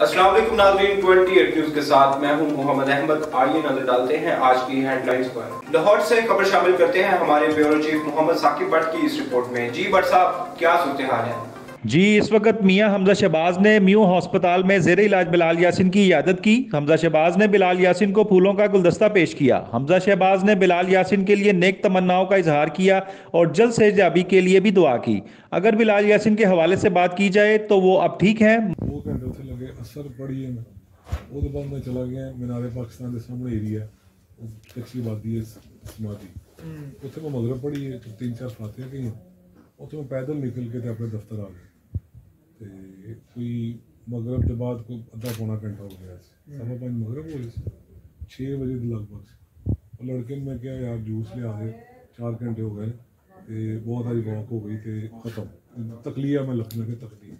अस्सलाम वालेकुम नाज़रीन, 28 न्यूज़ के साथ मैं हूं मोहम्मद अहमद। आइए नजर डालते हैं आज की हेडलाइंस पर। लाहौर से खबर शामिल करते हैं हमारे ब्यूरो चीफ मोहम्मद साकिब भट्ट की इस रिपोर्ट में। जी भट्ट साहब, क्या सूरत हाल है? जी, इस वक्त मियां हमजा शहबाज ने म्यू अस्पताल में जेर इलाज बिलाल यासिन की इयादत की। हमजा शहबाज ने बिलाल यासिन को फूलों का गुलदस्ता पेश किया। हमजा शहबाज ने बिलाल यासिन के लिए नेक तमन्नाओं का इजहार किया और जल्द सेहतयाबी के लिए भी दुआ की। अगर बिलाल यासिन के हवाले से बात की जाए तो वो अब ठीक हैं। 2 घंटे उत्थे लगे, असर पड़ी है। ਉਹਦੇ ਬਾਅਦ मैं चला गया मीनारे पाकिस्तान के सामने एरिया कच्ची आबादी है समाधी उत्थे मैं मगरब पढ़ी है तो 3-4 फातियां गई उत्थे मैं पैदल निकल के अपने दफ्तर आ गया तो कोई मगरब के बाद कोई अद्धा पौना घंटा हो गया 5:15 मगरब हो गई 6 बजे के लगभग और लड़के ने मैं क्या यार जूस लिया दे 4 घंटे हो गए तो बहुत सारी वॉक हो गई तो खत्म तकलिया मैं लखनऊ के तकलीफ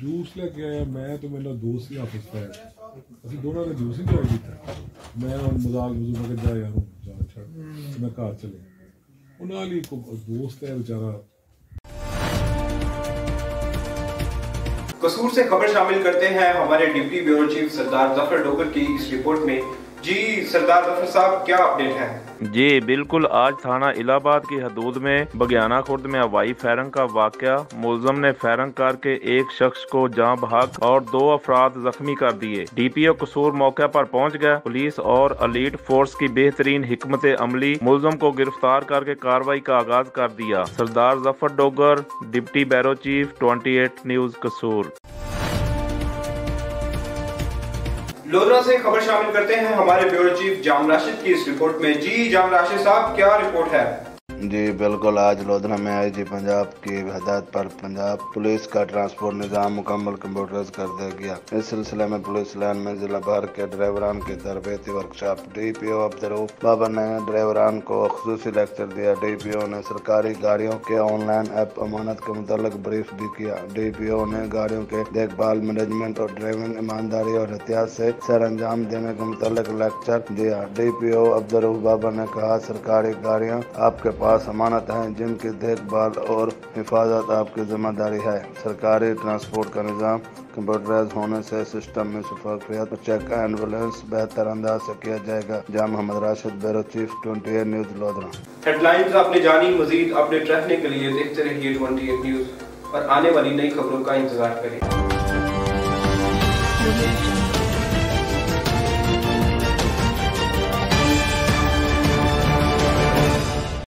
जूस लेके आया मैं तो मेरा दोस्त ही आपस पाया असं दोनों ने जूस ही ट्राई किया मैं और मजाक मजूक में जा यार जा छड़ मैं घर चले उन्होंने को दोस्त है बेचारा। कसूर से खबर शामिल करते हैं हमारे डिप्टी ब्यूरो चीफ सरदार जफर डोगर की इस रिपोर्ट में। जी सरदार जफर साहब, क्या अपडेट है? जी बिल्कुल, आज थाना इलाहाबाद की हदूद में बगियाना खुर्द में हवाई फायरिंग का वाकया। मुलजम ने फायरिंग करके एक शख्स को जाँ बहक और 2 अफराद जख्मी कर दिए। डीपीओ कसूर मौके पर पहुंच गया। पुलिस और एलीट फोर्स की बेहतरीन हिकमत अमली मुलजम को गिरफ्तार करके कार्रवाई का आगाज कर दिया। Sardar Zafar Dogar, deputy bureau chief, 28 news Kasur. Lodhran से खबर शामिल करते हैं हमारे ब्यूरो चीफ जाम राशिद की इस रिपोर्ट में। जी जाम राशिद साहब, क्या रिपोर्ट है? जी बिल्कुल, आज लोधरा में आईजी पंजाब की हिदायत पर पंजाब पुलिस का ट्रांसपोर्ट निज़ाम मुकम्मल कंप्यूटराइज कर दिया गया। इस सिलसिले में पुलिस लाइन में जिला भर के ड्राइवरान की तरबेती वर्कशॉप डीपीओ अब्दुर्रऊफ बाबा ने ड्राइवरान को खुसूसी लेक्चर दिया। डीपीओ ने सरकारी गाड़ियों के ऑनलाइन ऐप अमानत के मुतालिक ब्रीफ भी किया। डीपीओ ने गाड़ियों के देखभाल, मैनेजमेंट और ड्राइविंग ईमानदारी और एहतियात से सर अंजाम देने के मुतालिक लेक्चर दिया। डीपीओ अब्दुर्रऊफ बाबा ने कहा, सरकारी गाड़ियाँ आपके पास अमानत हैं जिनकी देखभाल और हिफाजत आपकी जिम्मेदारी है। सरकारी ट्रांसपोर्ट का निज़ाम कंप्यूटराइज होने से सिस्टम में शफाफियत और चेक एंड बैलेंस बेहतर अंदाज से किया जाएगा। Jam Mohammad Rashid, bureau chief, 28 news Lodhran. Headlines आपने जानी, मजीद अपडेट रखने के लिए देखते रहिए 28 न्यूज़ और आने वाली नई खबरों का इंतजार करें।